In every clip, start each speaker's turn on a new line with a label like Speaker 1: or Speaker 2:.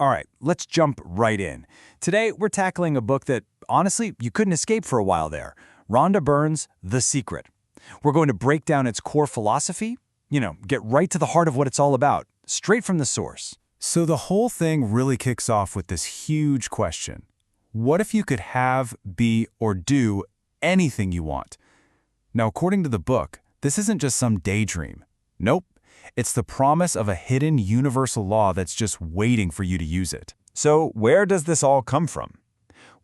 Speaker 1: All right, let's jump right in. Today, we're tackling a book that, honestly, you couldn't escape for a while there. Rhonda Byrne's The Secret. We're going to break down its core philosophy, get right to the heart of what it's all about, straight from the source.
Speaker 2: So the whole thing really kicks off with this huge question. What if you could have, be, or do anything you want? Now, according to the book, this isn't just some daydream. Nope. It's the promise of a hidden universal law that's just waiting for you to use it.
Speaker 1: So where does this all come from?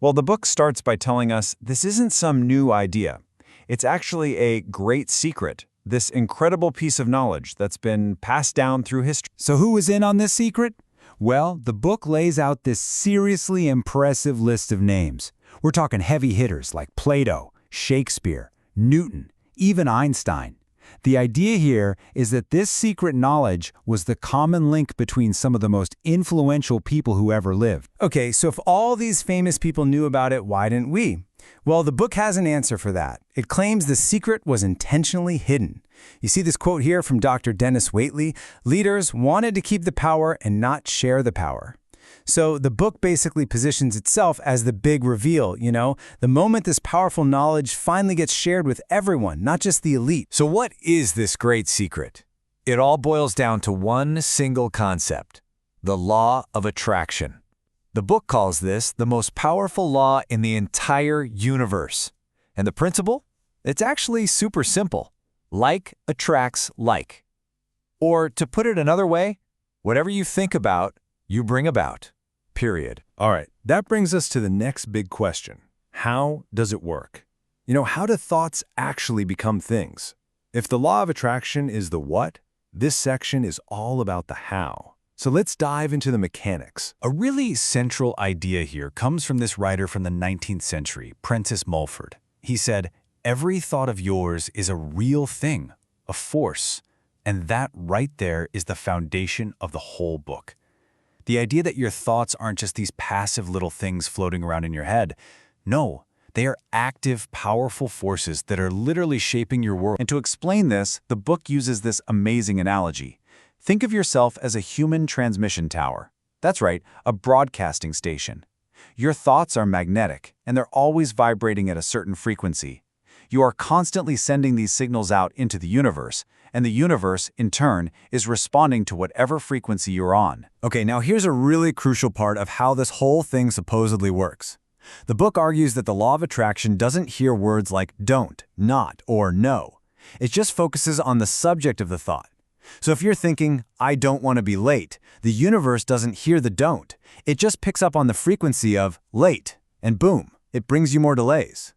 Speaker 1: Well, the book starts by telling us this isn't some new idea. It's actually a great secret, this incredible piece of knowledge that's been passed down through history.
Speaker 2: So who is in on this secret? Well, the book lays out this seriously impressive list of names. We're talking heavy hitters like Plato, Shakespeare, Newton, even Einstein. The idea here is that this secret knowledge was the common link between some of the most influential people who ever lived. Okay, so if all these famous people knew about it, why didn't we? Well, the book has an answer for that. It claims the secret was intentionally hidden. You see this quote here from Dr. Dennis Waitley, leaders wanted to keep the power and not share the power. So the book basically positions itself as the big reveal, the moment this powerful knowledge finally gets shared with everyone, not just the elite.
Speaker 1: So what is this great secret? It all boils down to one single concept, the law of attraction. The book calls this the most powerful law in the entire universe. And the principle? It's actually super simple. Like attracts like. Or to put it another way, whatever you think about, you bring about. Period.
Speaker 2: All right, that brings us to the next big question. How does it work? How do thoughts actually become things? If the law of attraction is the what, this section is all about the how. So let's dive into the mechanics.
Speaker 1: A really central idea here comes from this writer from the 19th century, Prentice Mulford. He said, "Every thought of yours is a real thing, a force." And that right there is the foundation of the whole book. The idea that your thoughts aren't just these passive little things floating around in your head. No, they are active, powerful forces that are literally shaping your world. And to explain this, the book uses this amazing analogy. Think of yourself as a human transmission tower. That's right, a broadcasting station. Your thoughts are magnetic, and they're always vibrating at a certain frequency. You are constantly sending these signals out into the universe, and the universe, in turn, is responding to whatever frequency you're on.
Speaker 2: Okay, now here's a really crucial part of how this whole thing supposedly works. The book argues that the law of attraction doesn't hear words like don't, not, or no. It just focuses on the subject of the thought. So if you're thinking, I don't want to be late, the universe doesn't hear the don't. It just picks up on the frequency of late, and boom, it brings you more delays.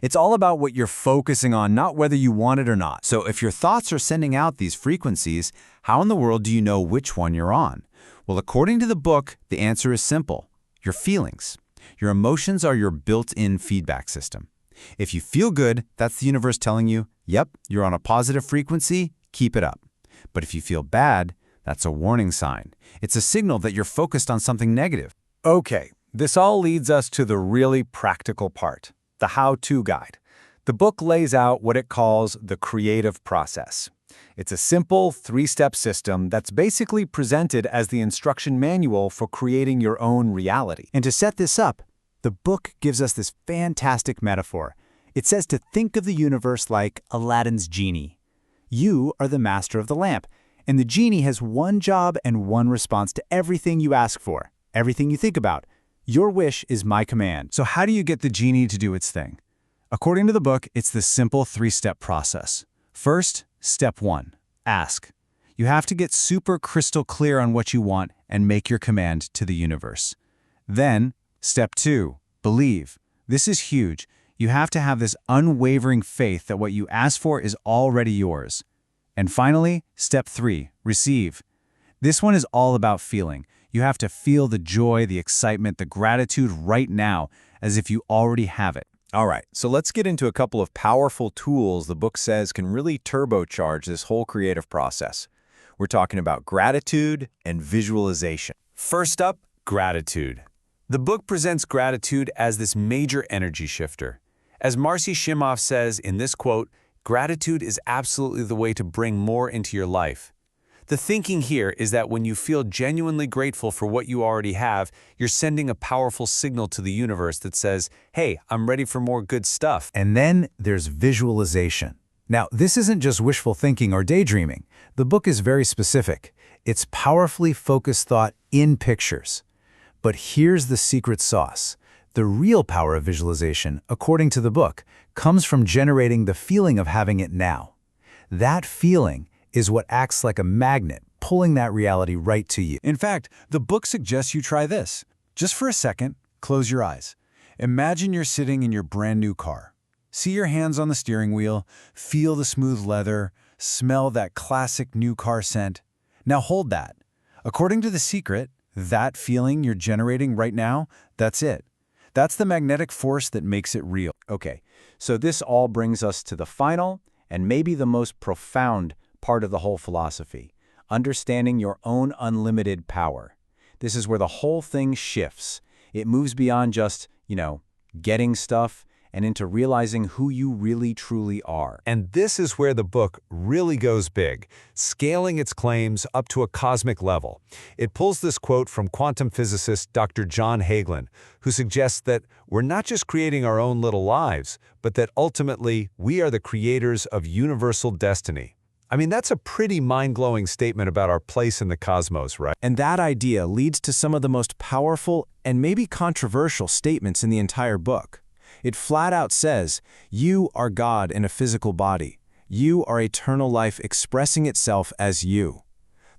Speaker 2: It's all about what you're focusing on, not whether you want it or not. So if your thoughts are sending out these frequencies, how in the world do you know which one you're on? Well, according to the book, the answer is simple. Your feelings. Your emotions are your built-in feedback system. If you feel good, that's the universe telling you, yep, you're on a positive frequency, keep it up. But if you feel bad, that's a warning sign. It's a signal that you're focused on something negative.
Speaker 1: Okay, this all leads us to the really practical part. The how-to guide. The book lays out what it calls the creative process. It's a simple three-step system that's basically presented as the instruction manual for creating your own reality.
Speaker 2: And to set this up, the book gives us this fantastic metaphor. It says to think of the universe like Aladdin's genie. You are the master of the lamp, and the genie has one job and one response to everything you ask for, everything you think about. Your wish is my command.
Speaker 1: So how do you get the genie to do its thing? According to the book, it's this simple three-step process. First, step 1, ask. You have to get super crystal clear on what you want and make your command to the universe. Then, step 2, believe. This is huge. You have to have this unwavering faith that what you ask for is already yours. And finally, step 3, receive. This one is all about feeling. You have to feel the joy, the excitement, the gratitude right now, as if you already have it.
Speaker 3: All right, so let's get into a couple of powerful tools the book says can really turbocharge this whole creative process. We're talking about gratitude and visualization.
Speaker 1: First up, gratitude. The book presents gratitude as this major energy shifter. As Marcy Shimoff says in this quote, gratitude is absolutely the way to bring more into your life. The thinking here is that when you feel genuinely grateful for what you already have, you're sending a powerful signal to the universe that says, hey, I'm ready for more good stuff.
Speaker 2: And then there's visualization. Now, this isn't just wishful thinking or daydreaming. The book is very specific. It's powerfully focused thought in pictures. But here's the secret sauce. The real power of visualization, according to the book, comes from generating the feeling of having it now. That feeling is what acts like a magnet, pulling that reality right to you.
Speaker 1: In fact, the book suggests you try this. Just for a second, close your eyes. Imagine you're sitting in your brand new car. See your hands on the steering wheel, feel the smooth leather, smell that classic new car scent. Now hold that. According to The Secret, that feeling you're generating right now, that's it. That's the magnetic force that makes it real.
Speaker 3: Okay, so this all brings us to the final and maybe the most profound part of the whole philosophy, understanding your own unlimited power. This is where the whole thing shifts. It moves beyond just, getting stuff and into realizing who you really truly are.
Speaker 1: And this is where the book really goes big, scaling its claims up to a cosmic level. It pulls this quote from quantum physicist Dr. John Hagelin, who suggests that we're not just creating our own little lives, but that ultimately we are the creators of universal destiny. I mean, that's a pretty mind-blowing statement about our place in the cosmos, right?
Speaker 3: And that idea leads to some of the most powerful and maybe controversial statements in the entire book. It flat out says, you are God in a physical body. You are eternal life expressing itself as you.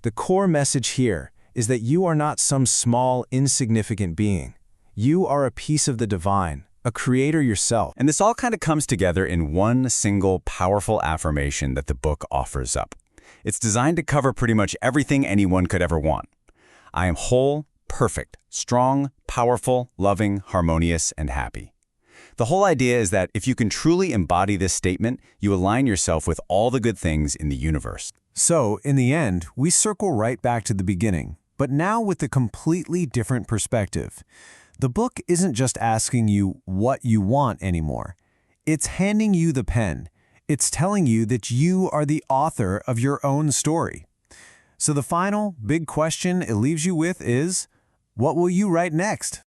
Speaker 3: The core message here is that you are not some small, insignificant being. You are a piece of the divine, a creator yourself.
Speaker 2: And this all kind of comes together in one single powerful affirmation that the book offers up. It's designed to cover pretty much everything anyone could ever want. I am whole, perfect, strong, powerful, loving, harmonious, and happy. The whole idea is that if you can truly embody this statement, you align yourself with all the good things in the universe.
Speaker 4: So, in the end, we circle right back to the beginning, but now with a completely different perspective. The book isn't just asking you what you want anymore. It's handing you the pen. It's telling you that you are the author of your own story. So the final big question it leaves you with is, what will you write next?